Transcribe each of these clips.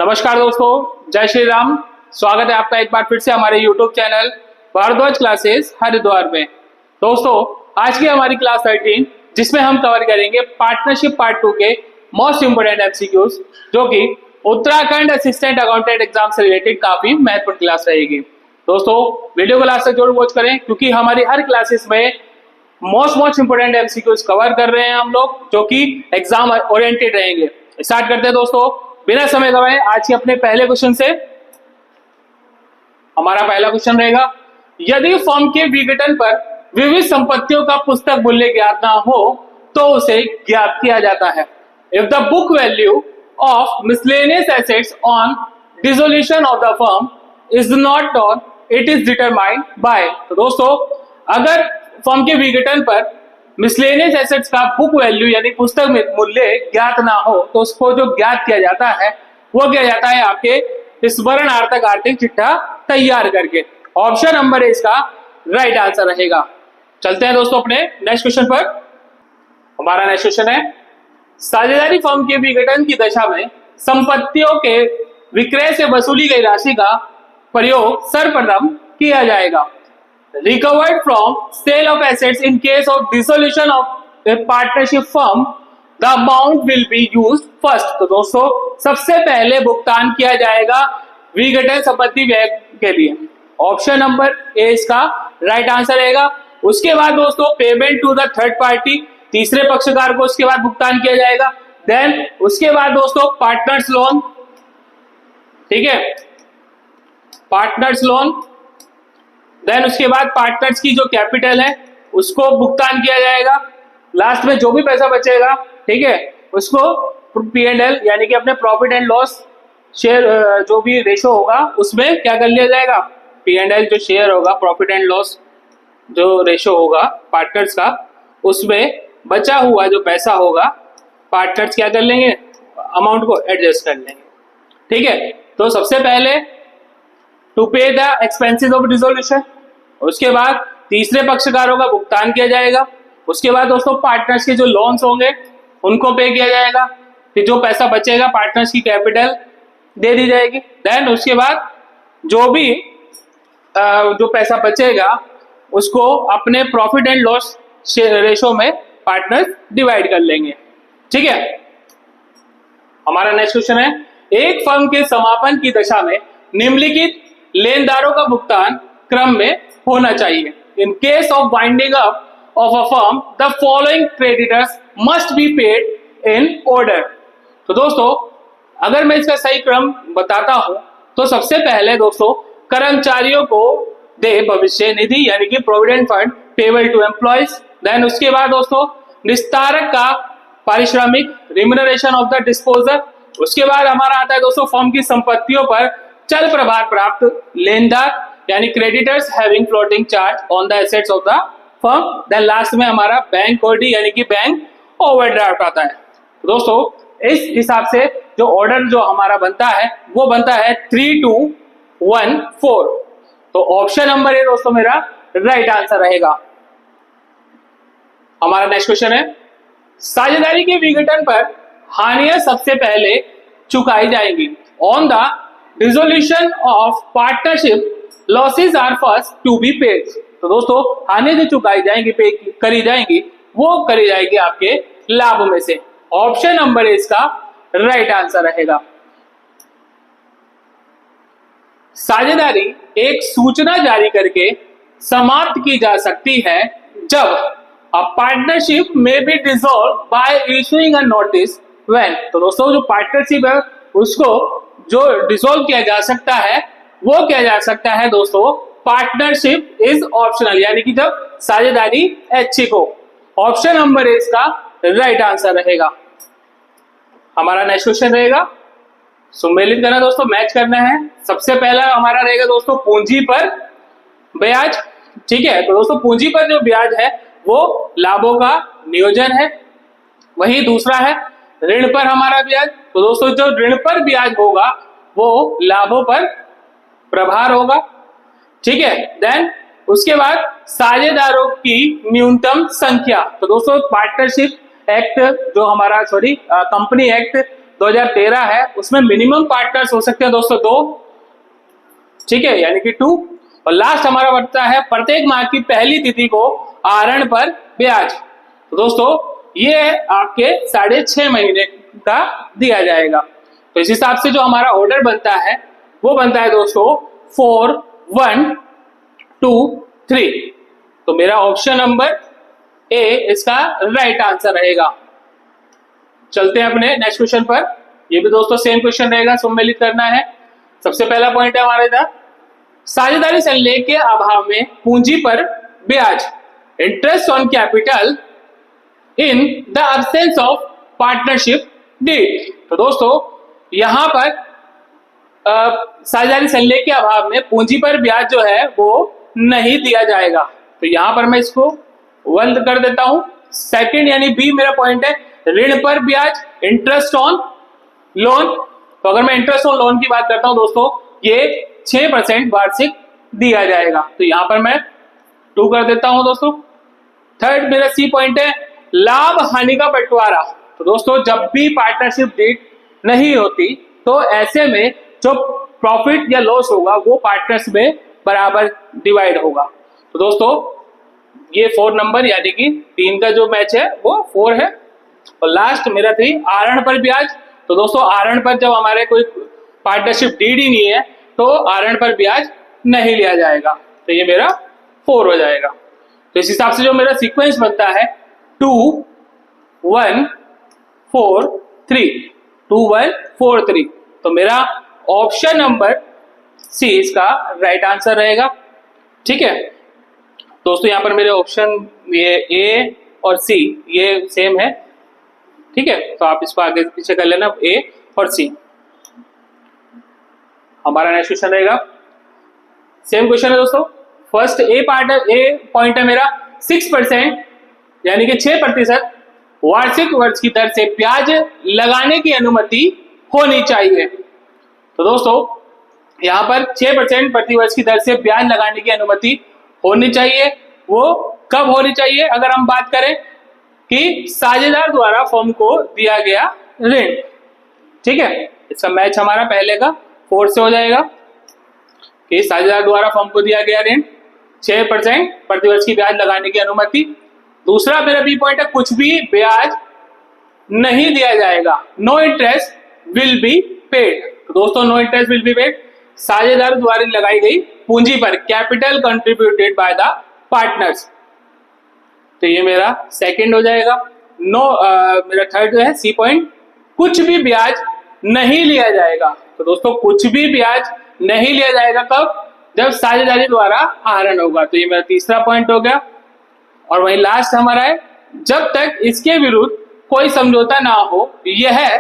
नमस्कार दोस्तों, जय श्री राम। स्वागत है आपका एक बार फिर से हमारे YouTube channel Bharadwaj classes Haridwar में। दोस्तों, आज की हमारी क्लास 13 जिसमें हम कवर करेंगे पार्टनरशिप पार्ट 2 के मोस्ट इंपोर्टेंट MCQs, जो कि उत्तराखंड असिस्टेंट अकाउंटेंट एग्जाम से रिलेटेड काफी महत्वपूर्ण क्लास रहेगी। दोस्तों, वीडियो को लास्ट तक जरूर वॉच करें, क्योंकि हमारी हर क्लासेस में मोस्ट इंपोर्टेंट MCQs कवर कर रहे हैं हम लोग, जो कि एग्जाम ओरिएंटेड रहेंगे। स्टार्ट करते हैं दोस्तों, बिना समय गवाए आज के अपने पहले क्वेश्चन से। हमारा पहला क्वेश्चन रहेगा, यदि फर्म के विघटन पर विविध संपत्तियों का पुस्तक मूल्य ज्ञात ना हो तो उसे ज्ञात किया जाता है। If the book value of miscellaneous assets on dissolution of the firm is not known, it is determined by. तो दोस्तों, अगर फर्म के विघटन पर मिसलेनियस एसेट्स का बुक वैल्यू यानी पुस्तक मूल्य ज्ञात ना हो तो उसको जो ज्ञात किया जाता है वो किया जाता है आपके स्मरणार्थक आर्थिक चिट्ठा तैयार करके। ऑप्शन नंबर इसका राइट आंसर रहेगा। चलते हैं दोस्तों अपने नेक्स्ट क्वेश्चन पर। हमारा नेक्स्ट क्वेश्चन है, साझेदारी फर्म के विघटन की दशा में संपत्तियों के विक्रय से वसूली गई राशि का प्रयोग सर्वप्रथम किया जाएगा। Recovered from sale of assets in case of dissolution of a partnership firm, the amount will be used first। तो दोस्तों, सबसे पहले भुगतान किया जाएगा विघटन संपत्ति व्यय के लिए। ऑप्शन नंबर ए इसका राइट आंसर रहेगा। उसके बाद दोस्तों payment to the third party, तीसरे पक्षकार को उसके बाद भुगतान किया जाएगा। देन उसके बाद दोस्तों पार्टनर्स लोन, ठीक है, पार्टनर्स लोन। देन उसके बाद पार्टनर्स की जो कैपिटल है उसको भुगतान किया जाएगा। लास्ट में जो भी पैसा बचेगा, ठीक है, उसको P&L यानी कि अपने प्रॉफिट एंड लॉस शेयर जो भी रेशो होगा उसमें क्या कर लिया जाएगा, P&L जो शेयर होगा, प्रॉफिट एंड लॉस जो रेशो होगा पार्टनर्स का, उसमें बचा हुआ जो पैसा होगा पार्टनर्स क्या कर लेंगे, अमाउंट को एडजस्ट कर लेंगे। ठीक है, तो सबसे पहले टू पे द एक्सपेंसेस ऑफ डिसोल्यूशन, उसके बाद तीसरे पक्षकारों का भुगतान किया जाएगा। उसके बाद दोस्तों पार्टनर्स के जो लोन्स होंगे उनको पे किया जाएगा। फिर जो पैसा बचेगा पार्टनर्स की कैपिटल दे दी जाएगी। देन उसके बाद जो भी जो पैसा बचेगा उसको अपने प्रॉफिट एंड लॉस रेशो में पार्टनर्स डिवाइड कर लेंगे। ठीक है, हमारा नेक्स्ट क्वेश्चन है, एक फर्म के समापन की दशा में निम्नलिखित लेनदारों का भुगतान क्रम में होना चाहिए। In case of winding up of a firm the following creditors must be paid in order. तो दोस्तों, अगर मैं इसका सही क्रम बताता हूं तो सबसे पहले दोस्तों कर्मचारियों को दे भविष्य निधि यानी कि provident fund payable to employees. Then उसके बाद दोस्तों निस्तारक का पारिश्रमिक, रिम्यूनरेशन ऑफ द डिस्पोजर। उसके बाद हमारा आता है दोस्तों फर्म की संपत्तियों पर चल प्रभार प्राप्त लेनदार यानी creditors having floating charge on the assets of the firm. Then last में हमारा बैंक ओडी यानी कि बैंक ओवरड्राफ्ट आता है। दोस्तों, इस हिसाब से जो ऑर्डर जो हमारा बनता है वो बनता है 3214। तो ऑप्शन नंबर ए दोस्तों मेरा राइट आंसर रहेगा। हमारा नेक्स्ट क्वेश्चन है, साझेदारी के विघटन पर हानियां सबसे पहले चुकाई जाएंगी। On the dissolution of partnership losses are first to be paid. तो दोस्तों हानि जो चुकाई जाएंगी, पे करी जाएंगी, वो करी जाएगी आपके लाभ में से। ऑप्शन नंबर इसका राइट आंसर रहेगा। साझेदारी एक सूचना जारी करके समाप्त की जा सकती है जब अ पार्टनरशिप में B dissolve bye issuing a notice when. तो दोस्तों जो पार्टनरशिप है उसको जो डिसॉल्व किया जा सकता है वो किया जा सकता है दोस्तों पार्टनरशिप इज ऑप्शनल यानी कि जब साझेदारी ऐच्छिक हो। ऑप्शन नंबर इसका राइट आंसर रहेगा। हमारा नेक्स्ट क्वेश्चन रहेगा, सुमेलित करना दोस्तों, मैच करना है। सबसे पहला हमारा रहेगा दोस्तों पूंजी पर ब्याज। ठीक है, तो दोस्तों पूंजी पर जो ब्याज है वो लाभों का नियोजन है। वही दूसरा है ऋण पर हमारा ब्याज। तो दोस्तों जो ऋण पर ब्याज होगा वो लाभों पर प्रभार होगा। ठीक है, देन उसके बाद साझेदारों की न्यूनतम संख्या। तो दोस्तों पार्टनरशिप एक्ट जो हमारा कंपनी एक्ट 2013 है, उसमें मिनिमम पार्टनर्स हो सकते हैं दोस्तों 2, ठीक है, यानी कि 2। और लास्ट हमारा बनता है प्रत्येक माह की पहली तिथि को आहरण पर ब्याज। तो दोस्तों ये आपके 6.5 महीने का दिया जाएगा। तो इस हिसाब से जो हमारा ऑर्डर बनता है वो बनता है दोस्तों 4, 1, 2, 3। तो मेरा ऑप्शन नंबर ए इसका राइट आंसर रहेगा। चलते हैं अपने नेक्स्ट क्वेश्चन पर। ये भी दोस्तों सेम क्वेश्चन रहेगा, सम्मिलित करना है। सबसे पहला पॉइंट है हमारे इधर, साझेदारी संलेख के अभाव में पूंजी पर ब्याज, interest on capital in the absence of partnership deed. तो दोस्तों यहां पर साझेदारी संलेख के अभाव में पूंजी पर ब्याज जो है वो नहीं दिया जाएगा। तो यहां पर मैं इसको बंद कर देता हूं। सेकंड यानी बी मेरा पॉइंट है, ऋण पर ब्याज, इंटरेस्ट ऑन लोन। तो अगर मैं इंटरेस्ट ऑन लोन की बात करता हूं दोस्तों, ये 6% वार्षिक दिया जाएगा। तो यहां पर मैं 2 कर देता हूं दोस्तों। थर्ड मेरा सी पॉइंट है, लाभ हानि का बंटवारा। तो दोस्तों जब भी पार्टनरशिप डीड नहीं होती तो ऐसे में जो प्रॉफिट या लॉस होगा वो पार्टनर्स में बराबर डिवाइड होगा। तो दोस्तों ये 4 नंबर यानी कि 3 का जो मैच है वो 4 है। और लास्ट मेरा 3, आहरण पर ब्याज। तो दोस्तों आहरण पर जब हमारे कोई पार्टनरशिप डीड ही नहीं है तो आहरण पर ब्याज नहीं लिया जाएगा। तो ये मेरा 4 हो जाएगा। तो इस हिसाब से जो मेरा सीक्वेंस बनता है 2, 1, 4, 3, 2, 1, 4, 3। तो मेरा ऑप्शन नंबर सी इसका राइट आंसर रहेगा। ठीक है दोस्तों, यहाँ पर मेरे ऑप्शन ये ए और सी ये सेम है। ठीक है, तो आप इसको आगे पीछे कर लेना, ए और सी। हमारा नेक्स्ट क्वेश्चन रहेगा, सेम क्वेश्चन है दोस्तों। फर्स्ट ए पॉइंट है मेरा 6% यानी कि 6% वार्षिक वर्ष की दर से ब्याज लगाने की अनुमति होनी चाहिए। तो दोस्तों यहाँ पर 6% प्रति वर्ष की दर से ब्याज लगाने की अनुमति होनी चाहिए। वो कब होनी चाहिए? अगर हम बात करें कि साझेदार द्वारा फर्म को दिया गया ऋण। ठीक है, इसका मैच हमारा पहले का 4 से हो जाएगा कि साझेदार द्वारा फर्म को दिया गया ऋण 6% प्रतिवर्ष की ब्याज लगाने की अनुमति। दूसरा मेरा बी पॉइंट है, कुछ भी ब्याज नहीं दिया जाएगा, no interest will be paid. तो दोस्तों no interest will be paid साझेदार द्वारा लगाई गई पूंजी पर, capital contributed by the partners. तो ये मेरा सेकंड हो जाएगा। मेरा थर्ड जो है सी पॉइंट, कुछ भी ब्याज नहीं लिया जाएगा। तो दोस्तों कुछ भी ब्याज नहीं लिया जाएगा कब? जब साझेदारी द्वारा आहरण होगा। तो ये मेरा तीसरा पॉइंट हो गया। और वही लास्ट हमारा है, जब तक इसके विरुद्ध कोई समझौता ना हो यह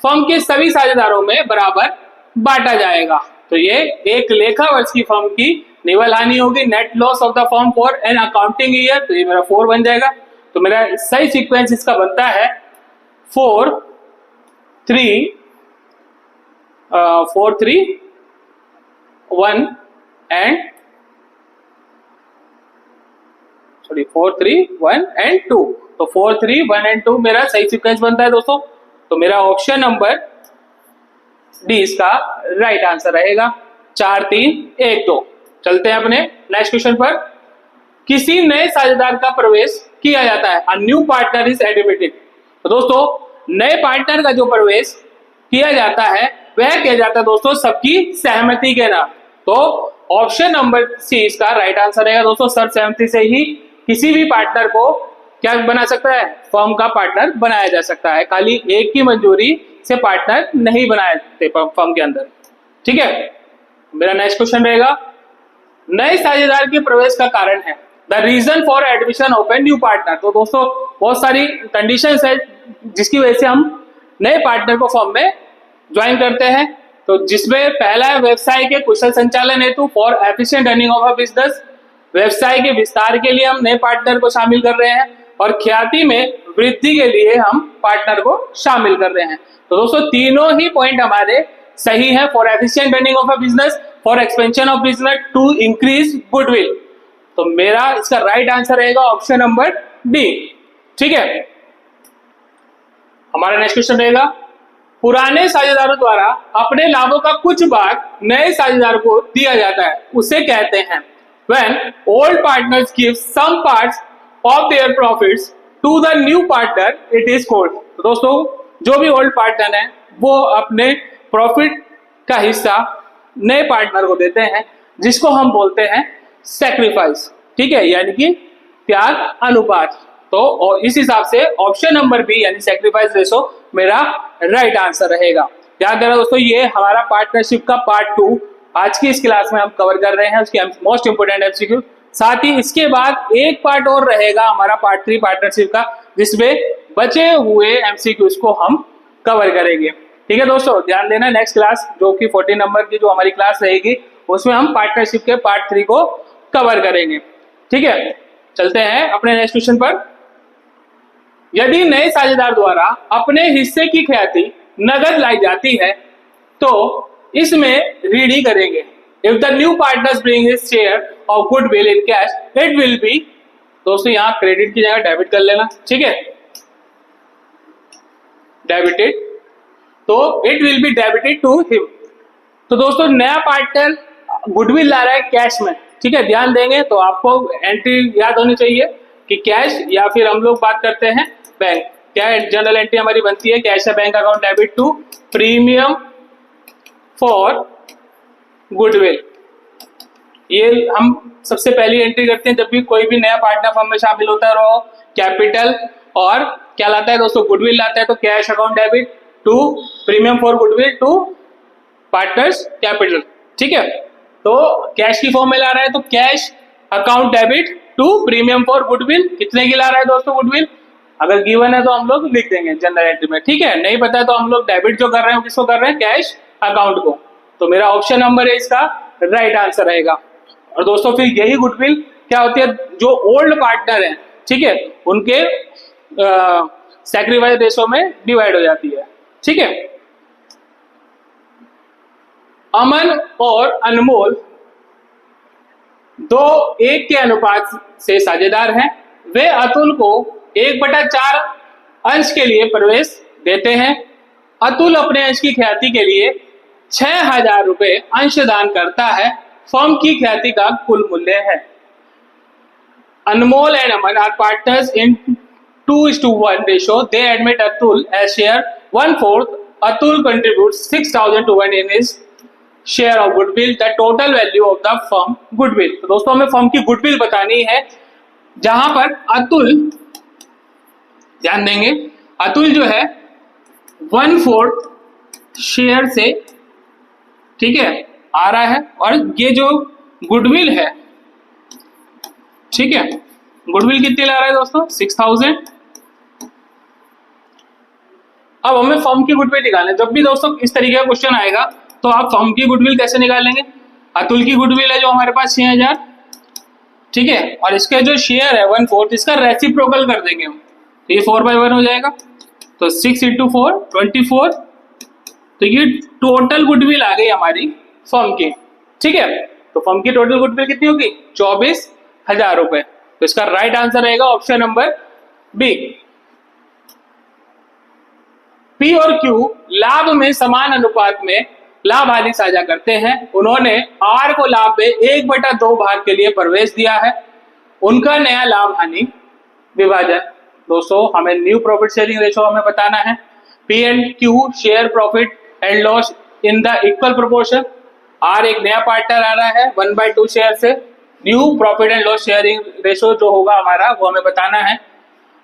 फर्म के सभी साझेदारों में बराबर बांटा जाएगा। तो ये एक लेखा वर्ष की फर्म की निवल हानि होगी, net loss of the firm for an accounting year. तो ये मेरा 4 बन जाएगा। तो मेरा सही सीक्वेंस इसका बनता है 4, 3, 1 एंड 4, 3, 1 एंड 2। तो 4, 3, 1 एंड 2 मेरा सही सीक्वेंस बनता है दोस्तों। तो मेरा ऑप्शन नंबर डी इसका राइट आंसर रहेगा। 4, 3, 1, 2। चलते हैं अपने नेक्स्ट क्वेश्चन पर। किसी नए साझेदार का प्रवेश किया जाता है, a new partner is admitted. तो दोस्तों नए पार्टनर का जो प्रवेश किया जाता है वह किया जाता है दोस्तों सबकी सहमति के नाम। तो ऑप्शन नंबर सी इसका राइट आंसर रहेगा दोस्तों। सर्वसहमति से ही किसी भी पार्टनर को क्या बना सकता है? फर्म का पार्टनर बनाया जा सकता है। खाली एक की मंजूरी से पार्टनर नहीं बनाए जाते फर्म के अंदर। ठीक है, मेरा नेक्स्ट क्वेश्चन रहेगा, नए साझेदार के प्रवेश का कारण है, the reason for admission of a new partner. तो दोस्तों बहुत सारी कंडीशंस है जिसकी वजह से हम नए पार्टनर को फर्म में ज्वाइन करते हैं। तो जिसमें पहला है व्यवसाय के कुशल संचालन हेतु, for efficient running of a business. व्यवसाय के विस्तार के लिए हम नए पार्टनर को शामिल कर रहे हैं। और ख्याति में वृद्धि के लिए हम पार्टनर को शामिल कर रहे हैं। तो दोस्तों तीनों ही पॉइंट हमारे सही है। For efficient running of a business, for expansion of business, to increase goodwill. तो मेरा इसका राइट आंसर रहेगा ऑप्शन नंबर डी। ठीक है, हमारा नेक्स्ट क्वेश्चन रहेगा, पुराने साझेदारों द्वारा अपने लाभों का कुछ भाग नए साझेदार को दिया जाता है उसे कहते हैं। When old partners give some parts of their profits to the new partner, it is called। तो दोस्तों जो भी ओल्ड पार्टनर है वो अपने प्रॉफिट का हिस्सा नए पार्टनर को देते हैं जिसको हम बोलते हैं सैक्रिफाइस। ठीक है, यानी कि त्याग अनुपात। तो और इस हिसाब से ऑप्शन नंबर बी यानी सैक्रिफाइस रेशो मेरा राइट आंसर रहेगा। याद रखना दोस्तों, ये हमारा पार्टनरशिप का पार्ट 2 आज की इस क्लास में हम कवर कर रहे हैं, उसकी मोस्ट इंपोर्टेंट एमसीक्यू। साथ ही इसके बाद एक पार्ट और रहेगा हमारा पार्ट 3 पार्टनरशिप का, जिसमें बचे हुए एमसीक्यूज को हम कवर करेंगे। ठीक है दोस्तों, ध्यान देना, नेक्स्ट क्लास जो कि 14 नंबर की जो हमारी क्लास रहेगी उसमें हम पार्टनरशिप के पार्ट 3 को कवर करेंगे। ठीक है, चलते हैं अपने नेक्स्ट क्वेश्चन पर। यदि नए साझेदार द्वारा अपने हिस्से की ख्याति नगद लाई जाती है तो इसमें रीडी करेंगे। If the new partners bring his share of goodwill in cash it will B, दोस्तों यहाँ क्रेडिट की जगह डेबिट कर लेना। ठीक है, डेबिटेड, तो it will be debited to him. तो दोस्तों नया पार्टनर गुडविल ला रहा है कैश में। ठीक है, ध्यान देंगे तो आपको एंट्री याद होनी चाहिए कि कैश, या फिर हम लोग बात करते हैं बैंक। क्या जनरल एंट्री हमारी बनती है, कैश या bank account debit to premium for goodwill. ये हम सबसे पहली एंट्री करते हैं जब भी कोई भी नया पार्टनर फर्म में शामिल होता है। और कैपिटल और क्या लाता है दोस्तों, गुडविल लाता है। तो cash account debit to premium for goodwill to partners capital. ठीक है, तो कैश की फॉर्म में ला रहा है तो cash account debit to premium for goodwill. कितने की ला रहा है दोस्तों गुडविल, अगर गिवन है तो हम लोग लिख देंगे जनरल एंट्री में। ठीक है, नहीं पता है तो हम लोग डेबिट जो कर रहे हैं किसको कर रहे हैं, कैश अकाउंट को। तो मेरा ऑप्शन नंबर है इसका राइट आंसर रहेगा। और दोस्तों फिर यही गुडविल क्या होती है, जो ओल्ड पार्टनर है, ठीक है, उनके सैक्रिफाइस रेशो में डिवाइड हो जाती है। ठीक है, अमन और अनमोल 2:1 के अनुपात से साझेदार हैं। वे अतुल को 1/4 अंश के लिए प्रवेश देते हैं। अतुल अपने अंश की ख्याति के लिए 6,000 रुपए अंशदान करता है। फर्म की ख्याति का कुल मूल्य है। Anmol and Aman are partners in 2:1 ratio. They admit Atul as share 1/4। Atul contribute 6,000 to 1 in his share of goodwill. The total value of the firm goodwill। तो दोस्तों हमें फर्म की गुडविल बतानी है, जहां पर अतुल, ध्यान देंगे, अतुल जो है 1/4 शेयर से, ठीक है, आ रहा है। और ये जो गुडविल है, ठीक है, गुडविल कितनी ला रहा है दोस्तों, 6,000। अब हमें फर्म की गुडविल निकालना है। जब भी दोस्तों इस तरीके का क्वेश्चन आएगा तो आप फर्म की गुडविल कैसे निकालेंगे। अतुल की गुडविल है जो हमारे पास 6,000, ठीक है, और इसका जो शेयर है 1/4, इसका रेसिप्रोकल कर देंगे हम, तो ये 4/1 हो जाएगा। तो 6 × 4 24। तो ये टोटल गुडविल आ गई हमारी फर्म की। ठीक है, तो फर्म की टोटल गुडविल कितनी होगी, 24,000 रुपए। तो इसका राइट आंसर रहेगा ऑप्शन नंबर बी। पी और क्यू लाभ में समान अनुपात में लाभ हानि साझा करते हैं। उन्होंने आर को लाभ में 1/2 भाग के लिए प्रवेश दिया है। उनका नया लाभ हानि विभाजन, दोस्तों हमें न्यू प्रॉफिट शेयरिंग रेशो हमें बताना है। P and Q share profit and loss in the equal proportion. R एक नया पार्टनर आ रहा है 1/2 शेयर से। New profit and loss sharing ratio जो होगा हमारा वो हमें बताना है।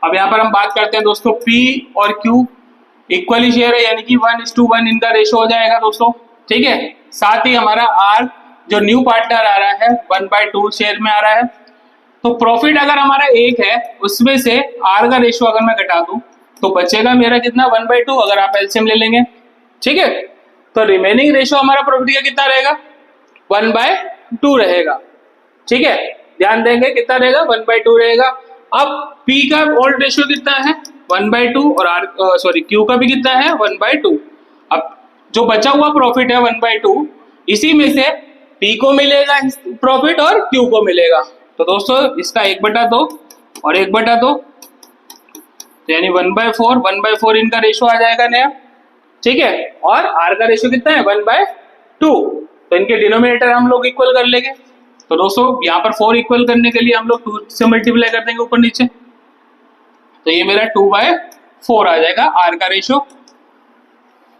अब यहाँ पर हम बात करते हैं दोस्तों, पी और क्यू इक्वली शेयर है, यानी कि 1:1 इनका रेशो हो जाएगा दोस्तों। ठीक है, साथ ही हमारा आर जो न्यू पार्टनर आ रहा है 1/2 शेयर में आ रहा है। तो प्रॉफिट अगर हमारा 1 है, उसमें से आर का रेशो अगर मैं घटा दूं तो बचेगा मेरा कितना, 1/2, अगर आप एलसीएम ले लेंगे। ठीक है, तो रिमेनिंग रेशो हमारा प्रॉफिट का कितना रहेगा, 1/2 रहेगा। ठीक है, ध्यान देंगे कितना रहेगा, 1/2 रहेगा। अब पी का ओल्ड रेशियो कितना है, 1/2, और क्यू का भी कितना है, 1/2। अब जो बचा हुआ प्रॉफिट है 1/2, इसी में से पी को मिलेगा प्रॉफिट और क्यू को मिलेगा। तो दोस्तों इसका 1/2 और 1/2, तो यानी 1/4 इनका रेशियो आ जाएगा नया। ठीक है, और आर का रेशियो कितना है 1/2, तो इनके डिनोमिनेटर हम लोग इक्वल कर लेंगे। तो दोस्तों यहाँ पर 4 इक्वल करने के लिए हम लोग 2 से मल्टीप्लाई कर देंगे ऊपर नीचे, तो ये मेरा 2/4 आ जाएगा आर का रेशियो।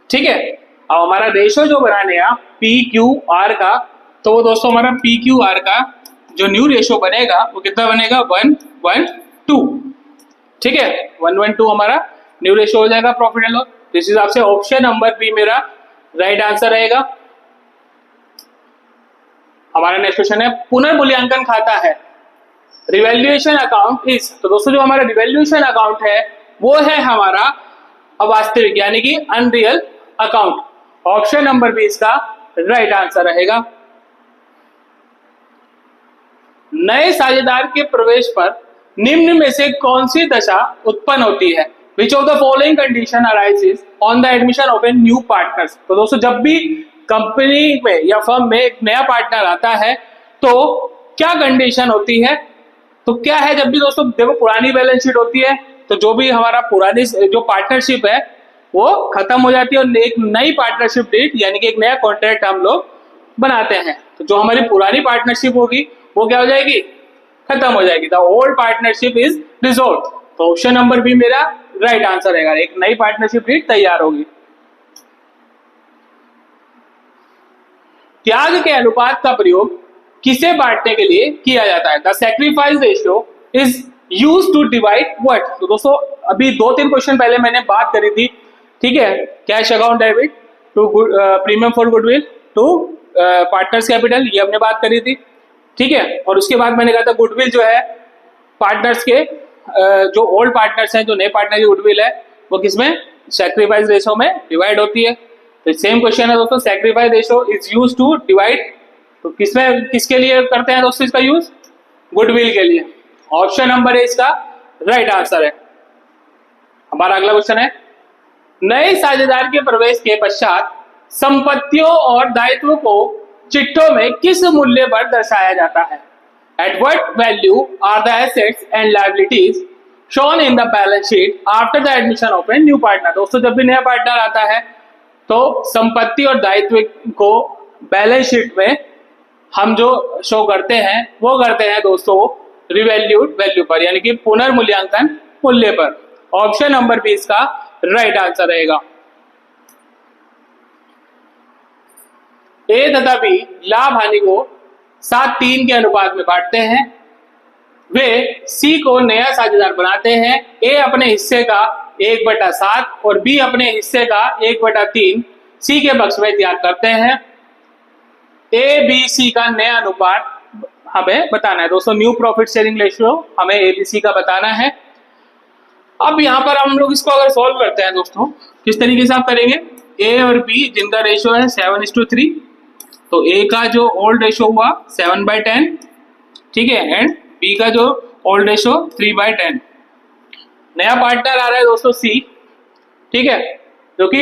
ठीक है, अब हमारा रेशियो जो बनाने का पी क्यू आर का, तो वो दोस्तों हमारा पी क्यू आर का जो न्यू रेशियो बनेगा वो कितना बनेगा 1:2। ठीक है, 1:2 हमारा न्यू रेशियो हो जाएगा प्रॉफिट एंड लॉस। इस हिसाब से ऑप्शन नंबर बी मेरा राइट आंसर रहेगा। हमारा नेक्स्ट क्वेश्चन है पुनर्मूल्यांकन खाता है, रिवैल्यूएशन अकाउंट इज। तो दोस्तों जो हमारा रिवैल्यूएशन अकाउंट है वो है हमारा अवास्तविक यानी कि unreal account. Option number B इसका राइट आंसर रहेगा। नए साझेदार के प्रवेश पर निम्न में से कौन सी दशा उत्पन्न होती है? Which of the following condition arises on the admission of a new partners? तो दोस्तों जब भी कंपनी में या फर्म में एक नया पार्टनर आता है तो क्या कंडीशन होती है? तो क्या है, जब भी दोस्तों देखो पुरानी बैलेंस शीट होती है तो जो भी हमारा पुरानी जो पार्टनरशिप है वो खत्म हो जाती है और एक नई पार्टनरशिप डेट यानी कि एक नया कॉन्ट्रैक्ट हम लोग बनाते हैं। तो जो हमारी पुरानी पार्टनरशिप होगी वो क्या हो जाएगी, खत्म हो जाएगी। The old partnership is dissolved. तो ऑप्शन नंबर बी मेरा राइट आंसर रहेगा, एक नई पार्टनरशिप डेट तैयार होगी। त्याग के अनुपात का प्रयोग किसे बांटने के लिए किया जाता है? The sacrifice ratio is used to divide what? तो दोस्तों अभी 2-3 क्वेश्चन पहले मैंने बात करी थी, ठीक है, cash account debit to premium for goodwill to partners capital, ये हमने बात करी थी। ठीक है, और उसके बाद मैंने कहा था गुडविल जो है पार्टनर्स के जो ओल्ड पार्टनर्स हैं, जो नए पार्टनर की गुडविल है वो किसमें, सैक्रिफाइस रेशियो में डिवाइड होती है। तो सेम क्वेश्चन है दोस्तों, sacrifice ratio is used to divide, तो किसमें किसके लिए करते हैं दोस्तों इसका यूज, गुडविल के लिए। ऑप्शन नंबर ए इसका राइट आंसर है। हमारा अगला क्वेश्चन है नए साझेदार के प्रवेश के पश्चात संपत्तियों और दायित्वों को चिट्ठों में किस मूल्य पर दर्शाया जाता है? At what value are the assets and liabilities shown in the balance sheet after the admission of a new partner. दोस्तों जब भी नया पार्टनर आता है तो संपत्ति और दायित्व को बैलेंस शीट में हम जो शो करते हैं वो करते हैं दोस्तों रिवैल्यूड वैल्यू पर यानी कि पुनर्मूल्यांकन मूल्य पर। ऑप्शन नंबर बी इसका राइट आंसर रहेगा। ए तथा बी लाभ हानि को 7:3 के अनुपात में बांटते हैं। वे सी को नया साझेदार बनाते हैं। ए अपने हिस्से का 1/7 और बी अपने हिस्से का 1/3 सी के पक्ष में त्याग करते हैं। ए बी सी का नया अनुपात हमें बताना है दोस्तों, न्यू प्रॉफिट शेयरिंग रेशियो हमें ए बी सी का बताना है। अब यहाँ पर हम लोग इसको अगर सॉल्व करते हैं दोस्तों, किस तरीके से आप करेंगे, ए और बी जिनका रेशियो है 7:3, तो ए का जो ओल्ड रेशियो हुआ 7/10, ठीक है, एंड बी का जो ओल्ड रेशियो 3/10। नया पार्टनर आ रहा है दोस्तों सी, ठीक है, जो कि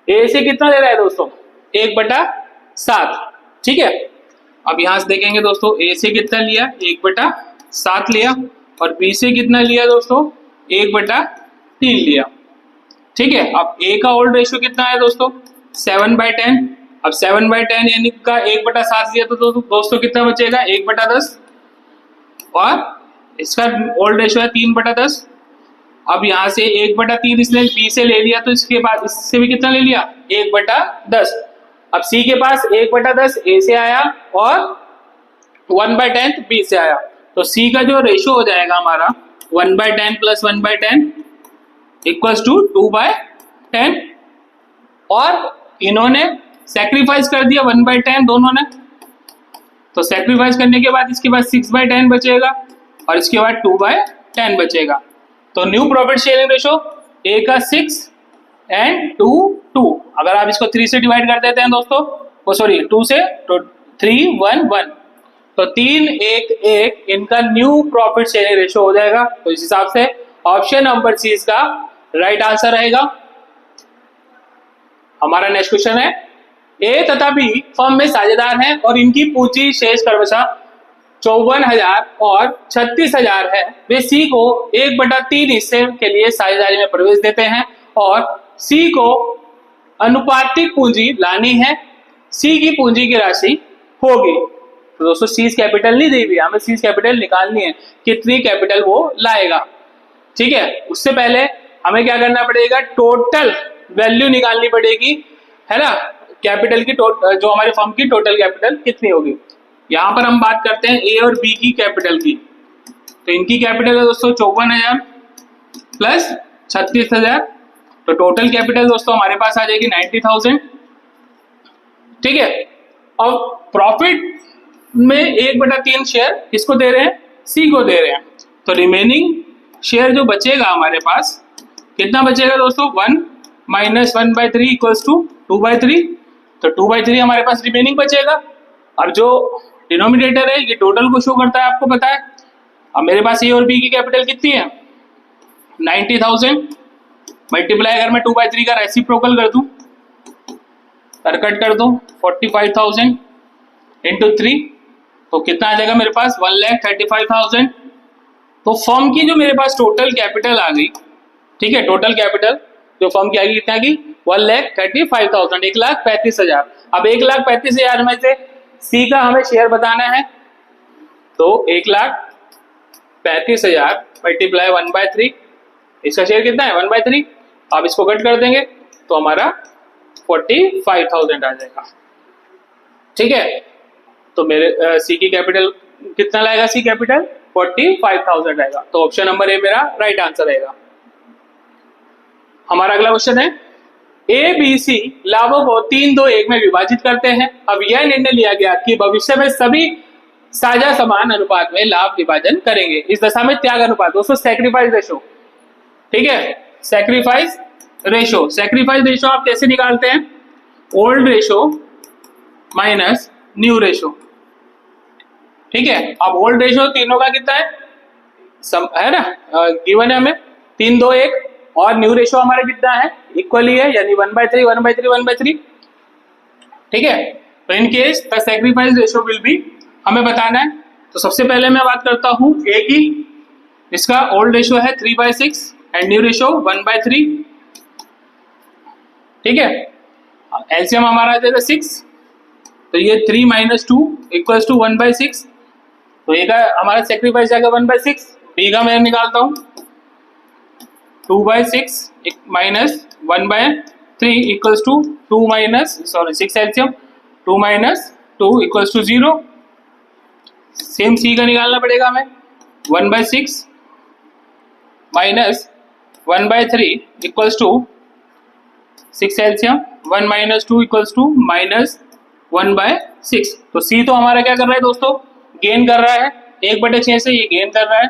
ए से कितना ले रहा है दोस्तों 1/7, ठीक है। अब यहां से देखेंगे दोस्तों ए से कितना लिया 1/7 लिया और बी से कितना लिया दोस्तों 1/3 लिया, ठीक है। अब ए का ओल्ड रेशियो कितना है दोस्तों 7/10, अब 7/10 यानी का 1/7 लिया तो दोस्तों कितना बचेगा 1/10 और इसका ओल्ड रेशियो है 3/10। अब यहाँ से 1/3 इसने बी से ले लिया तो इसके बाद इससे भी कितना ले लिया 1/10। अब सी के पास 1/10 ए से आया और 1/10 बी से आया, तो सी का जो रेशियो हो जाएगा हमारा 1/10 + 1/10 इक्वल्स टू 2/10 और इन्होंने सैक्रिफाइस कर दिया 1/10 दोनों ने, तो सैक्रिफाइस करने के बाद इसके बाद 6/10 बचेगा और इसके बाद 2/10 बचेगा। तो new profit sharing ratio A का 6 एंड 2 अगर आप इसको 3 से डिवाइड कर देते हैं दोस्तों, वो सॉरी 2 से, तो 3 1 1, तो 3 1 1 इनका न्यू प्रॉफिट शेयरिंग रेशियो हो जाएगा। तो इस हिसाब से ऑप्शन नंबर सी इसका राइट आंसर रहेगा। हमारा नेक्स्ट क्वेश्चन है ए तथा बी फर्म में साझेदार हैं और इनकी पूंजी शेष क्रमशः 54,000 और 36,000 है। वे सी को 1/3 हिस्से के लिए साझेदारी में प्रवेश देते हैं और सी को अनुपातिक पूंजी लानी है, सी की पूंजी की राशि होगी। तो दोस्तों सीज कैपिटल नहीं दी हुई, हमें सीज कैपिटल निकालनी है, कितनी कैपिटल वो लाएगा। ठीक है, उससे पहले हमें क्या करना पड़ेगा, टोटल वैल्यू निकालनी पड़ेगी, है ना, कैपिटल की जो हमारे फर्म की टोटल कैपिटल कितनी होगी। यहां पर हम बात करते हैं ए और बी की कैपिटल की। तो इनकी कैपिटल है दोस्तों 54,000 प्लस 36,000, तो टोटल कैपिटल दोस्तों हमारे पास आ जाएगी 90,000। ठीक है, अब प्रॉफिट में 1/3 शेयर किसको दे रहे हैं, सी को दे रहे हैं। तो रिमेनिंग शेयर जो बचेगा हमारे पास, कितना बचेगा दोस्तों, 1 माइनस 1/3 इक्वल्स टू 2/3। तो 2/3 हमारे पास रिमेनिंग बचेगा। अब जो डिनोमिनेटर है ये टोटल को शो करता है, आपको पता है। अब मेरे पास ए और बी की कैपिटल कितनी है, 90,000 मल्टीप्लाई अगर मैं 2/3 का रेसिप्रोकल कर दूं, कट कर दूं, 45,000 इंटू 3, तो कितना आ जाएगा मेरे पास, 1,35,000। तो फर्म की जो मेरे पास टोटल कैपिटल आ गई, ठीक है, टोटल कैपिटल जो फर्म की आ गई कितना की 1,35,000, 1,35,000। अब 1,35,000 में से सी का हमें शेयर बताना है, तो 1,35,000 मल्टीप्लाई 1/3, इसका शेयर कितना है 1/3। अब इसको कट कर देंगे तो हमारा 45,000 आ जाएगा। ठीक है, तो मेरे सी की कैपिटल कितना लाएगा, सी कैपिटल 45,000 आएगा। तो ऑप्शन नंबर ए मेरा राइट आंसर रहेगा। हमारा अगला क्वेश्चन है, ए बी सी लाभों को 3, 2, 1 में विभाजित करते हैं। अब यह निर्णय लिया गया कि भविष्य में सभी साझा समान अनुपात में लाभ विभाजन करेंगे। इस दशा में त्याग अनुपात, दोस्तों सैक्रिफाइस रेशो, ठीक है, सैक्रिफाइस रेशो। सैक्रिफाइस रेशो आप कैसे निकालते हैं, old ratio minus new ratio. ठीक है, अब ओल्ड रेशो तीनों का कितना है ना, गिवन है हमें 3, 2, 1, और न्यू रेशो हमारा कितना है, इक्वली है, यानी 1/3 1/3 1/3। ठीक है, तो in case the sacrifice ratio will be, हमें बताना है। तो सबसे पहले मैं बात करता हूं ए की, इसका ओल्ड रेशो है 3/6 एंड न्यू रेशो 1/3। ठीक है, एलसीएम हमारा आ जाएगा 6, तो ये 3 माइनस 2 इक्वल्स टू 1/6। तो ए का हमारा सैक्रिफाइस जाएगा 1/6। बी का मैं निकालता हूं 2/6 minus 1/3 equals to 2 minus 6 LCM 2 minus 2 equals to 0। Same C का निकालना पड़ेगा हमें, 1/6 minus 1/3 equals to 6 LCM 1 minus 2 equals to minus 1/6। तो सी तो हमारा क्या कर रहा है दोस्तों, गेन कर रहा है, 1/6 से ये गेन कर रहा है,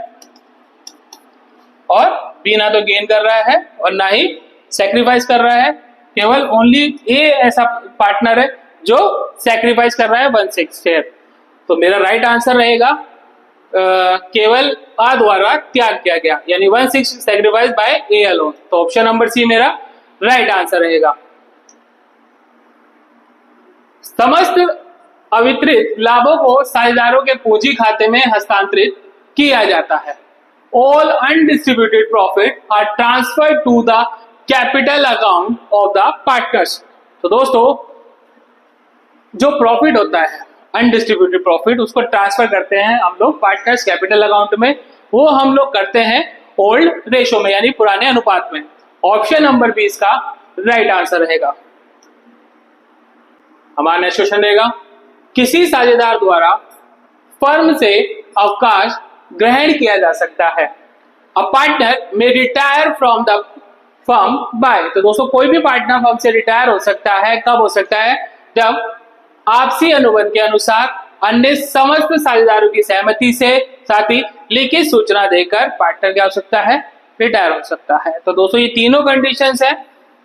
और बी ना तो गेन कर रहा है और ना ही सैक्रिफाइस कर रहा है। केवल ओनली ए ऐसा पार्टनर है जो सैक्रिफाइस कर रहा है 1/6 शेयर। तो मेरा राइट आंसर रहेगा केवल आ द्वारा त्याग किया गया, यानी 1/6 सैक्रिफाइस बाय ए अलोन। तो ऑप्शन नंबर सी मेरा राइट आंसर रहेगा। समस्त अवितरित लाभों को साझेदारों के पूंजी खाते में हस्तांतरित किया जाता है। All undistributed profit are transferred to the capital account of the partners। तो दोस्तों जो प्रॉफिट होता है अनडिस्ट्रीब्यूटेड प्रॉफिट, उसको ट्रांसफर करते हैं हम लोग पार्टनर्स कैपिटल अकाउंट में। वो हम लोग करते हैं ओल्ड रेशो में, यानी पुराने अनुपात में। ऑप्शन नंबर 20 का राइट आंसर रहेगा। हमारा नेक्स्ट क्वेश्चन रहेगा, किसी साझेदार द्वारा फर्म से अवकाश ग्रहण किया जा सकता है। अ पार्टनर में retire from the firm bye. तो दोस्तों कोई भी पार्टनर फर्म से रिटायर हो सकता है, कब हो सकता है, जब आपसी अनुबंध के अनुसार अन्य समस्त साझेदारों की सहमति से साथ ही लिखित सूचना देकर पार्टनर क्या हो सकता है, रिटायर हो सकता है। तो दोस्तों ये तीनों कंडीशंस है,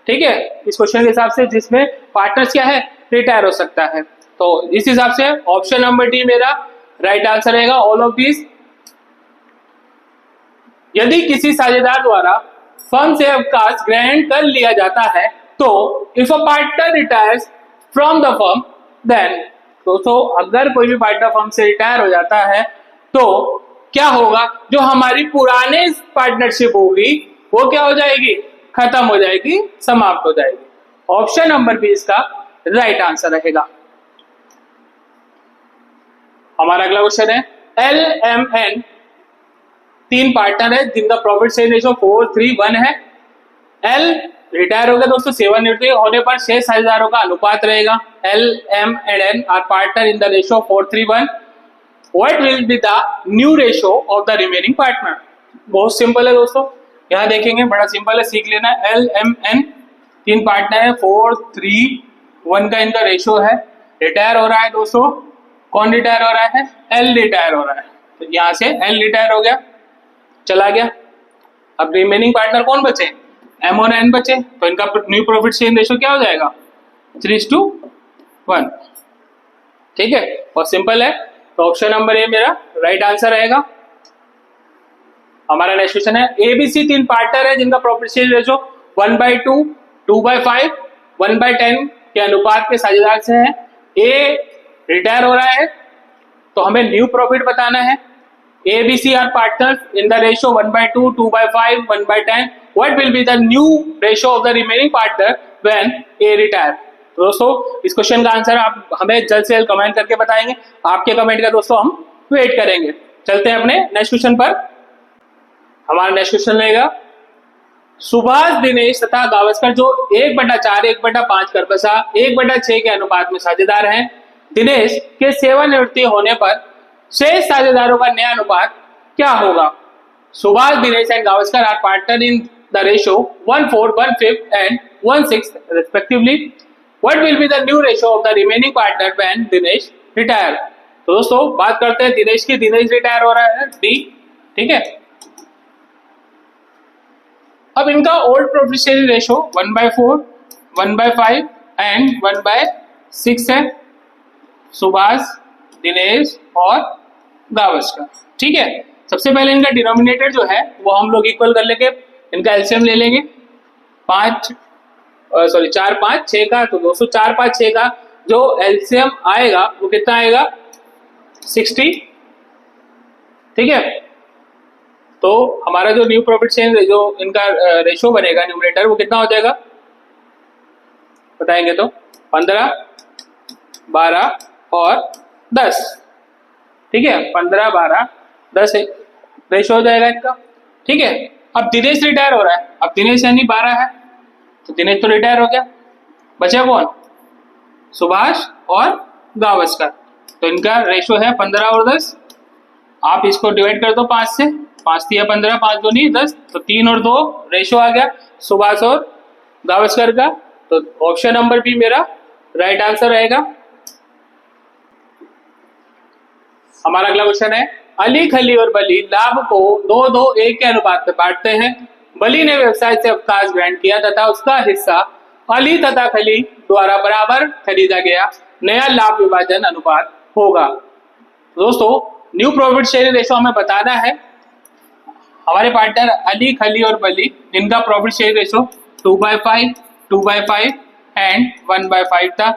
ठीक है, इस क्वेश्चन के हिसाब से, जिसमें पार्टनर्स क्या है, रिटायर हो सकता है। तो इस हिसाब से ऑप्शन नंबर डी मेरा राइट आंसर रहेगा, ऑल ऑफ दिस। यदि किसी साझेदार द्वारा फर्म से अवकाश ग्रहण कर लिया जाता है तो if a partner retires from the firm then, दोस्तों अगर कोई भी पार्टनर फर्म से रिटायर हो जाता है तो क्या होगा, जो हमारी पुराने पार्टनरशिप होगी वो क्या हो जाएगी, खत्म हो जाएगी, समाप्त हो जाएगी। ऑप्शन नंबर बी इसका राइट आंसर रहेगा। हमारा अगला क्वेश्चन है LMN 3 पार्टनर है जिनका प्रॉफिट शेयरिंग रेशियो 4:3:1 है। L रिटायर हो गया दोस्तों, सेवानिवृत्ति होने पर शेयर साझेदारों का अनुपात रहेगा। LMN are partner in the ratio 4:3:1। What will be the new ratio of the remaining partner? बहुत सिंपल है दोस्तों, यहाँ देखेंगे, बड़ा सिंपल है, सीख लेना। LMN 3 पार्टनर है, 4:3:1 का इनका रेशियो है। रिटायर हो रहा है दोस्तों, कौन रिटायर हो रहा है? L रिटायर हो रहा है, तो यहाँ से L रिटायर हो गया, चला गया। अब रिमेनिंग पार्टनर कौन बचे? M और N बचे, तो इनका न्यू प्रॉफिट शेयरिंग रेशियो क्या हो जाएगा? 3:1। ठीक है, बहुत सिंपल है, तो ऑप्शन नंबर ए मेरा राइट आंसर रहेगा। हमारा नेक्स्ट क्वेश्चन है ABC 3 पार्टनर है जिनका प्रॉफिट शेयरिंग रेशियो 1/2, 2/5, 1/10 के अनुपात के साझेदार से है। A रिटायर हो रहा है, तो हमें न्यू प्रॉफिट बताना है। ABC are partners in the ratio 1/2, 2/5, 1/10। What will be the new ratio of the remaining partner when A retire? दोस्तों इस क्वेश्चन का आंसर आप हमें जल्द से जल्द कमेंट करके बताएंगे। आपके कमेंट का दोस्तों हम वेट करेंगे। चलते हैं अपने नेक्स्ट क्वेश्चन पर। हमारा नेक्स्ट क्वेश्चन रहेगा सुभाष, दिनेश तथा गावस्कर जो 1/4, 1/5 करपसा, 1/6 के अनुपात में साझेदार हैं। दिनेश के सेवानिवृत्ति होने पर शेष साझेदारों का नया अनुपात क्या होगा? Subhash, Dinesh and Gavaskar are partner in the ratio 1/4, 1/5 and 1/6 respectively. What will be the new ratio of the remaining partner when Dinesh retire? तो दोस्तों बात करते हैं दिनेश की। दिनेश रिटायर हो रहा है, डी, ठीक है। अब इनका old profit sharing ratio 1/4, 1/5 and 1/6 है, सुभाष, दिनेश और गावस्कर। ठीक है, सबसे पहले इनका डिनोमिनेटर जो है वो हम लोग इक्वल कर लेंगे, इनका एलसीएम ले लेंगे। 4, 5, 6 का, तो दोस्तों 4, 5, 6 का जो एलसीएम आएगा वो कितना आएगा? 60। ठीक है, तो हमारा जो न्यू प्रॉफिट शेयरिंग जो इनका रेशियो बनेगा न्यूमरेटर, वो कितना हो जाएगा बताएंगे तो 15, 12 और 10। ठीक है, 15, 12, 10 रेशियो हो जाएगा इनका। ठीक है, अब दिनेश रिटायर हो रहा है, अब दिनेश यानी 12 है, तो दिनेश तो रिटायर हो गया, बचा कौन? सुभाष और गावस्कर। तो इनका रेशियो है 15 और 10। आप इसको डिवाइड कर दो 5 से, 5 3 15, 5 2 नहीं 10, तो 3 और 2 रेशियो आ गया सुभाष और गावस्कर का। तो ऑप्शन नंबर बी मेरा राइट आंसर रहेगा। हमारा अगला क्वेश्चन है अली, खली और बली लाभ को 2-2-1 के अनुपात में बांटते हैं। बली ने व्यवसाय से अवकाश ग्रहण किया तथा उसका हिस्सा अली तथा खली द्वारा बराबर खरीदा गया नया लाभ विभाजन अनुपात होगा। दोस्तों न्यू प्रॉफिट शेयरिंग रेशियो हमें बताना है। हमारे पार्टनर अली, खली और बली, इनका प्रॉफिट शेयरिंग रेशियो 2/5, 2/5 एंड 1/5 था।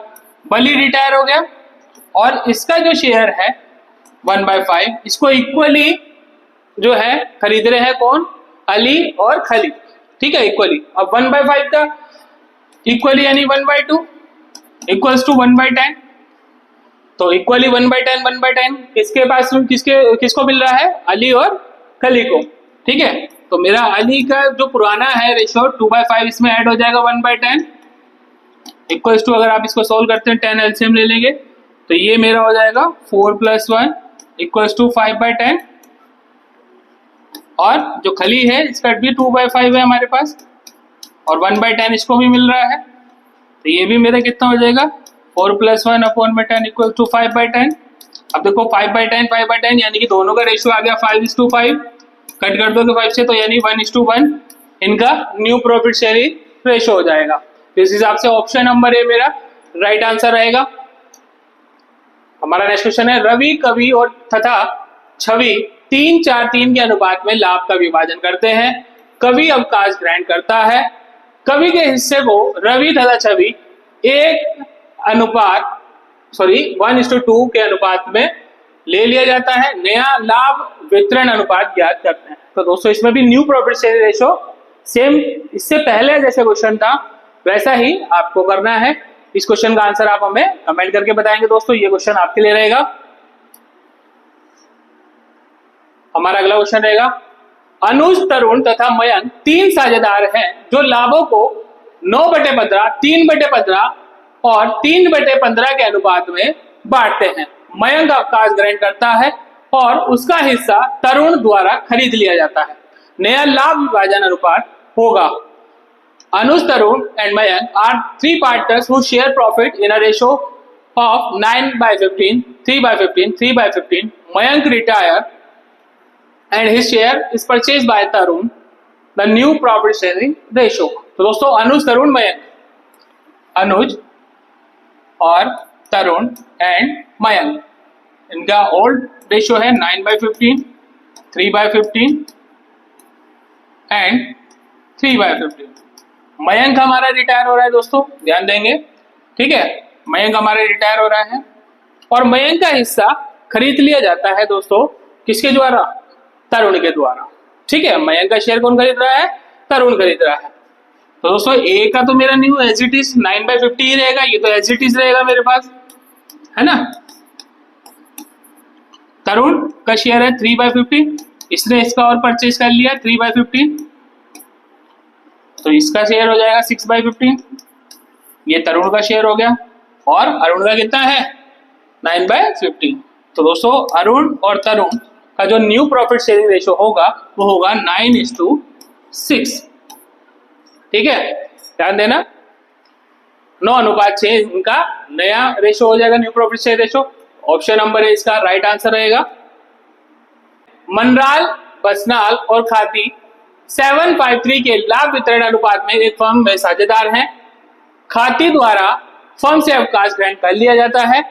बली रिटायर हो गया और इसका जो शेयर है 1/5, इसको इक्वली जो है खरीद रहे हैं कौन? अली और खली। ठीक है, इक्वली। अब 1/5 का इक्वली यानी 1/2 इक्वल्स टू 1/10, तो इक्वली 1/10, 1/10 किसके पास, किसको मिल रहा है? अली और खली को। ठीक है, तो मेरा अली का जो पुराना है रेशियो 2/5 इसमें ऐड हो जाएगा 1/10 इक्वल्स टू, अगर आप इसको सोल्व करते हैं 10 एलसीएम ले लेंगे तो ये मेरा हो जाएगा 4 + 1 इक्वल्स टू 5/10। और जो खली है इसका भी 2/5 है हमारे पास और 1/10 इसको भी मिल रहा है, तो ये भी मेरा कितना हो जाएगा 4 + 1 अपॉन 10 इक्वल टू 5/10। अब देखो 5/10, 5/10 यानी कि दोनों का रेशियो आ गया 5:5। कट कर दोगे 5 से तो यानी 1:1 इनका न्यू प्रॉफिट शेयरिंग रेशियो हो जाएगा। तो इस हिसाब से ऑप्शन नंबर ए मेरा राइट आंसर रहेगा। हमारा नेक्स्ट क्वेश्चन है रवि, कवि और तथा छवि 3-4-3 के अनुपात में लाभ का विभाजन करते हैं। कवि अवकाश ग्रहण करता है। कवि के हिस्से को रवि तथा छवि 1:2 के अनुपात में ले लिया जाता है। नया लाभ वितरण अनुपात ज्ञात करते हैं। तो दोस्तों इसमें भी new profit sharing ratio same इससे पहले जैसे क्वेश्चन था वैसा ही आपको करना है। इस क्वेश्चन का आंसर आप हमें कमेंट करके बताएंगे दोस्तों। ये क्वेश्चन आपके लिए रहेगा। हमारा अगला क्वेश्चन रहेगा, अनुज, तरुण तथा मयंक 3 साझेदार हैं जो लाभों को 9/15, 3/15 और 3/15 के अनुपात में बांटते हैं। मयंक अवकाश ग्रहण करता है और उसका हिस्सा तरुण द्वारा खरीद लिया जाता है। नया लाभ विभाजन अनुपात होगा। Anuj, Tarun and Mayank are 3 partners who share profit in a ratio of 9/15, 3/15, 3/15. Mayank retire and his share is purchased by Tarun. The new profit sharing ratio. तो दोस्तों अनुज, तरुण, मयंक, अनुज और तरुण एंड मयंक, इनका ओल्ड रेशियो है 9/15, 3/15 एंड 3/15। मयंक हमारा retire हो रहा है दोस्तों, ध्यान देंगे, ठीक है। मयंक हमारा रिटायर हो रहा है और मयंक का हिस्सा खरीद लिया जाता है दोस्तों, किसके द्वारा? तरुण के द्वारा, ठीक है। मयंक का शेयर कौन खरीद रहा है? तरुण खरीद रहा है। तो दोस्तों ए का तो मेरा न्यू एज इट इज 9/50 ही रहेगा, ये तो एज इट इज रहेगा मेरे पास, है ना। तरुण का शेयर है 3/50, इसने इसका और परचेज कर लिया 3/50, तो इसका शेयर हो जाएगा 6/15, ये तरुण का शेयर हो गया। और अरुण का कितना है? 9/15। तो दोस्तों अरुण और तरुण का जो न्यू प्रॉफिट शेयरिंग रेशियो होगा वो होगा 9:6, ठीक है। ध्यान देना, 9:6 इनका नया रेशियो हो जाएगा, new profit share ratio. Option number है इसका राइट आंसर रहेगा। मनराल, बसनाल और खाती 7/3 के लाभ वितरण अनुपात में एक फर्म में साझेदार हैं। खाती द्वारा फर्म से अवकाश ग्रहण कर लिया जाता है।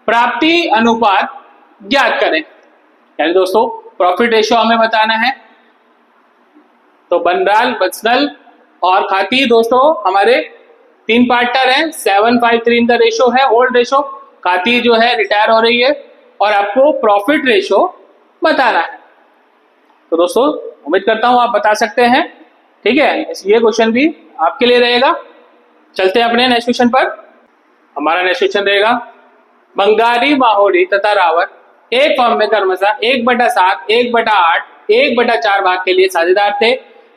प्राप्ति अनुपात ज्ञात करें। यानी दोस्तों प्रॉफिट रेशियो हमें बताना है। तो बनराल, बसनल और खाती दोस्तों हमारे 3 पार्टनर हैं। 7/3 इनका रेशियो है, ओल्ड रेशियो। खाती जो है रिटायर हो रही है और आपको प्रॉफिट रेशियो बताना है। तो दोस्तों उम्मीद करता हूं आप बता सकते हैं, ठीक है। ये क्वेश्चन भी आपके लिए रहेगा। चलते हैं अपने नेक्स्ट क्वेश्चन पर। हमारा नेक्स्ट क्वेश्चन रहेगा, बंगारी, माहौरी तथा रावत एक फर्म में क्रमशः 1/7, 1/8, 1/4 भाग के लिए साझेदार थे।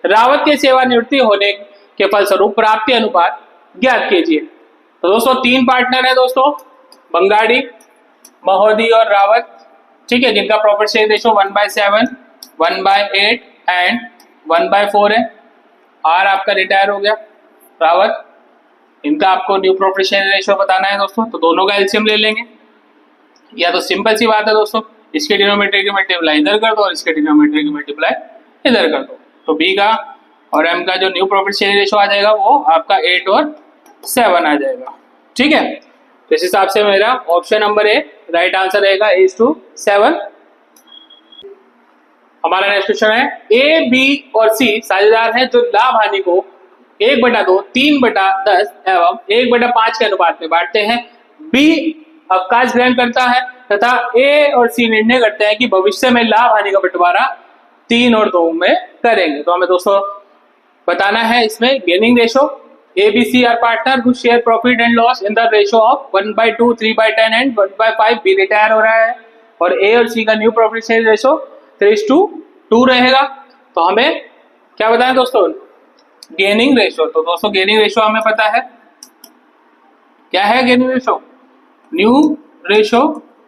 रावत के सेवानिवृत्ति होने के फलस्वरूप प्राप्ति अनुपात ज्ञात कीजिए। तो दोस्तों 3 पार्टनर है दोस्तों, बंगारी, महोदी और रावत, ठीक है, जिनका प्रॉफिट शेयर रेशियो 1/7, 1/8 एंड 1/4 है। आर आपका रिटायर हो गया, रावत, इनका आपको न्यू प्रॉफिट शेयर रेशियो बताना है दोस्तों। तो दोनों का एलसीएम ले लेंगे, या तो सिंपल सी बात है दोस्तों, इसके डिनोमिनेटर की मल्टीप्लाई इधर कर दो और इसके डिनोमिनेटर की मल्टीप्लाई इधर कर दो। तो बी का और एम का जो न्यू प्रॉफिट शेयर रेशियो आ जाएगा वो आपका 8 और 7 आ जाएगा, ठीक है। तो इस हिसाब से मेरा option number A right answer रहेगा 8:7। हमारा नेक्स्ट क्वेश्चन है, ए, बी और सी साझेदार हैं जो लाभ हानि को 1/2, 3/10 एवं 1/5 के अनुपात में बांटते हैं। बी अवकाश ग्रहण करता है तथा ए और सी निर्णय करते हैं कि भविष्य में लाभ हानि का बंटवारा 3 और 2 में करेंगे। तो हमें दोस्तों बताना है इसमें gaining ratio. A, B, C are partner who share profit and loss in the ratio of 1/2, 3/10 and 1/5। B retire हो रहा है और ए और सी का न्यू प्रॉफिट शेयर रेशियो 3:2 रहेगा। तो हमें क्या बताएं दोस्तों? Gaining ratio. तो दोस्तों गेनिंग रेशियो हमें पता है, क्या है gaining ratio? New ratio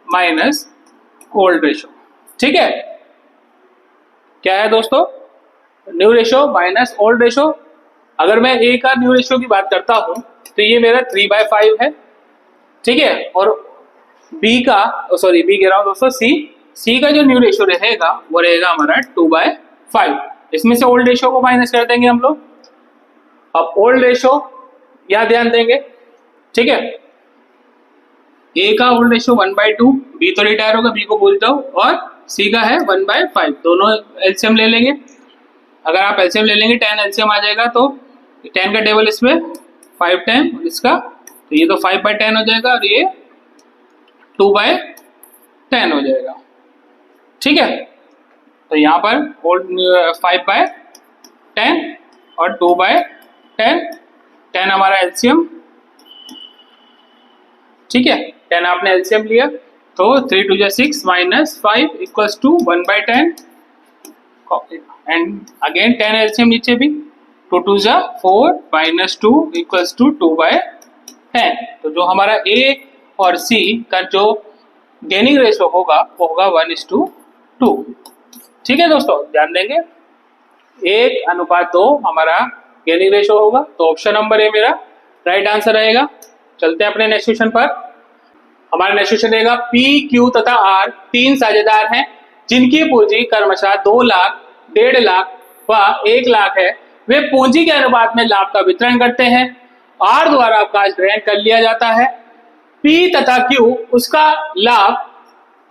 minus old ratio, ठीक है। क्या है दोस्तों? New ratio minus old ratio. अगर मैं ए का न्यू रेशियो की बात करता हूं तो ये मेरा 3/5 है, ठीक है। और बी का, सॉरी बी कह रहा हूं दोस्तों, सी का जो न्यू रेशियो रहेगा वो रहेगा हमारा 2/5। इसमें से ओल्ड रेशियो को माइनस कर देंगे हम लोग। अब ओल्ड रेशियो यहां ध्यान देंगे, ठीक है। ए का ओल्ड रेशियो 1/2, बी तो रिटायर होगा, बी को भूल जाओ, और सी का है 1/5। दोनों एलसीएम ले लेंगे। अगर आप एलसीएम ले लेंगे 10 एलसीएम आ जाएगा। तो 10 का टेबल इसमें 5 टाइम और इसका, तो ये तो 5/10 हो जाएगा और ये 2/10 हो जाएगा, ठीक है। तो यहाँ पर ओल्ड 5/10 और 2/10, 10 हमारा एलसीएम, ठीक है, 10 आपने एलसीएम लिया तो 3 2 जा 6 minus 5 equals to 1/10 and again 10 LCM नीचे भी 2 2 जा 4 माइनस 2 इक्वल्स टू 2/10। तो जो हमारा ए और सी का जो गेनिंग रेशो होगा वो होगा 1:2। ठीक है दोस्तों, ध्यान देंगे 1:2 हमारा गेनिंग रेशो होगा, तो ऑप्शन नंबर ए मेरा राइट आंसर रहेगा। चलते हैं अपने नेक्स्ट क्वेश्चन पर। हमारा नेक्स्ट क्वेश्चन रहेगा पी क्यू तथा आर 3 साझेदार हैं जिनकी पूंजी क्रमशः 2 लाख, 1.5 लाख व 1 लाख है। वे पूंजी के अनुपात में लाभ का वितरण करते हैं। आर द्वारा अवकाश ग्रहण कर लिया जाता है। पी तथा क्यू उसका लाभ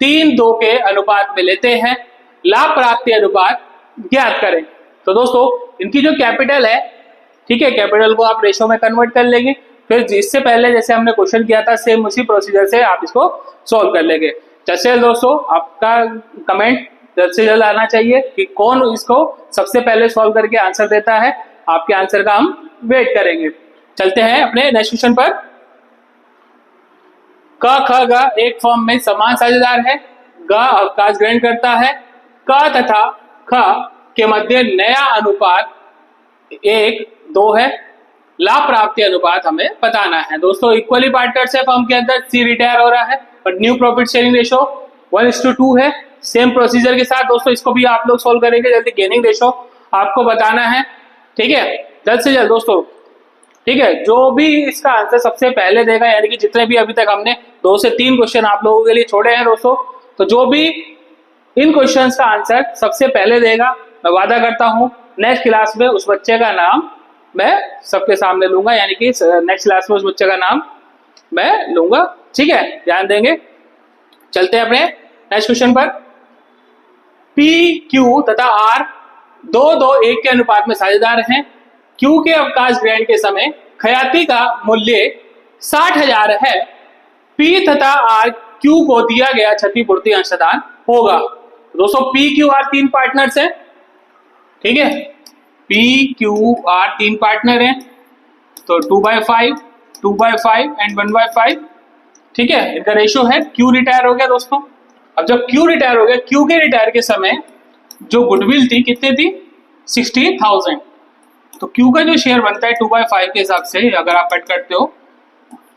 3:2 के अनुपात में लेते हैं। लाभ प्राप्ति अनुपात ज्ञात करें। तो दोस्तों इनकी जो कैपिटल है, ठीक है, कैपिटल को आप रेशो में कन्वर्ट कर लेंगे, फिर इससे पहले जैसे हमने क्वेश्चन किया था सेम उसी प्रोसीजर से आप इसको सॉल्व कर लेंगे। चलिए दोस्तों, आपका कमेंट जल्द से जल्द आना चाहिए कि कौन इसको सबसे पहले सॉल्व करके आंसर देता है। आपके आंसर का हम वेट करेंगे। चलते हैं अपने नेक्स्ट क्वेश्चन पर। क ख ग एक फॉर्म में समान साझेदार है। ग अवकाश ग्रहण करता है। क तथा ख के मध्य नया अनुपात 1:2 है। लाभ प्राप्ति अनुपात हमें बताना है। दोस्तों इक्वली पार्टनर्स है फर्म के अंदर, सी रिटायर हो रहा है but new profit sharing ratio 1:2 है। सेम प्रोसीजर के साथ दोस्तों इसको भी आप लोग सोल्व करेंगे। जल्दी गेनिंग रेशो आपको बताना है, ठीक है, जल्द से जल्द दोस्तों, ठीक है। जो भी इसका आंसर सबसे पहले देगा, यानी कि जितने भी अभी तक हमने 2 से 3 क्वेश्चन आप लोगों के लिए छोड़े हैं दोस्तों, तो जो भी इन क्वेश्चंस का आंसर सबसे पहले देगा, मैं वादा करता हूं नेक्स्ट क्लास में उस बच्चे का नाम मैं सबके सामने लूंगा, यानी कि नेक्स्ट क्लास में उस बच्चे का नाम मैं लूंगा, ठीक है, ध्यान देंगे। चलते हैं अपने नेक्स्ट क्वेश्चन पर। पी क्यू तथा आर 2:1 के अनुपात में साझेदार हैं। क्यू के अवकाश ग्रहण के समय खयाती का मूल्य 60,000 है। पी तथा आर क्यू को दिया गया क्षतिपूर्ति अंशदान होगा। दोस्तों पी क्यू आर 3 पार्टनर्स हैं, ठीक है, पी क्यू आर 3 पार्टनर हैं, तो 2/5, 2/5 एंड 1/5, ठीक है, इनका रेशियो है। क्यू रिटायर हो गया दोस्तों। अब जब क्यू रिटायर हो गया, क्यू के रिटायर के समय जो गुडविल थी कितनी थी, 60,000। तो क्यू का जो शेयर बनता है 2/5 के हिसाब से अगर आप कट करते हो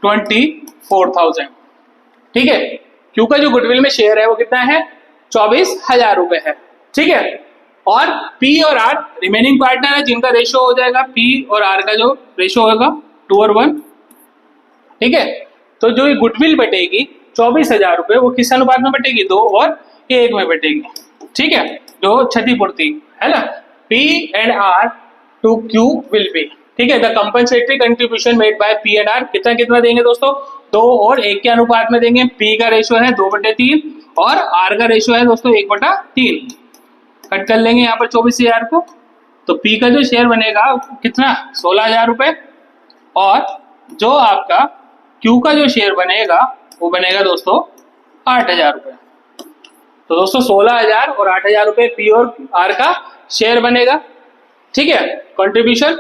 24,000, ठीक है। क्यू का जो गुडविल में शेयर है वो कितना है, 24,000 रुपए है, ठीक है। और पी और आर रिमेनिंग पार्टनर है जिनका रेशियो हो जाएगा, पी और आर का जो रेशियो होगा 2:1, ठीक है। तो जो ये गुडविल बटेगी 24,000 रुपए, वो किस अनुपात में बटेगी, 2:1 में बटेगी, ठीक है, जो क्षतिपूर्ति है ना, P and R to Q will be, ठीक है। The compensatory contribution made by P and R कितना कितना देंगे दोस्तों, 2:1 के अनुपात में देंगे। पी का रेशियो है 2/3 और आर का रेशियो है दोस्तों 1/3। कट कर लेंगे यहाँ पर 24,000 को, तो पी का जो शेयर बनेगा कितना, 16,000 रुपए, और जो आपका क्यू का जो शेयर बनेगा वो बनेगा दोस्तों 8,000 रुपए। तो दोस्तों 16,000 और 8,000 रुपए पी और आर का शेयर बनेगा, ठीक है। कंट्रीब्यूशन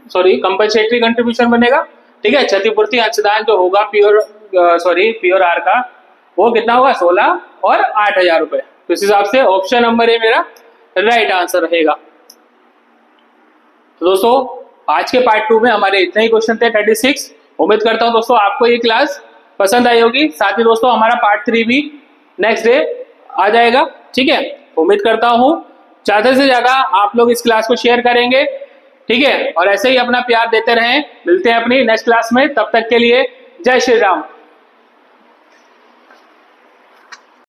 कंपनसेटरी कंट्रीब्यूशन बनेगा, ठीक है। क्षतिपूर्ति अंशदान जो होगा पी और आर का वो कितना होगा, 16 और 8,000 रुपए। तो इस हिसाब से ऑप्शन नंबर ए मेरा राइट आंसर रहेगा। तो दोस्तों आज के पार्ट 2 में हमारे इतने ही क्वेश्चन थे, 36। उम्मीद करता हूं दोस्तों आपको ये क्लास पसंद आई होगी। साथ ही दोस्तों हमारा पार्ट 3 भी नेक्स्ट डे आ जाएगा, ठीक है। उम्मीद करता हूं ज्यादा से ज्यादा आप लोग इस क्लास को शेयर करेंगे, ठीक है, और ऐसे ही अपना प्यार देते रहें। मिलते हैं अपनी नेक्स्ट क्लास में, तब तक के लिए जय श्री राम।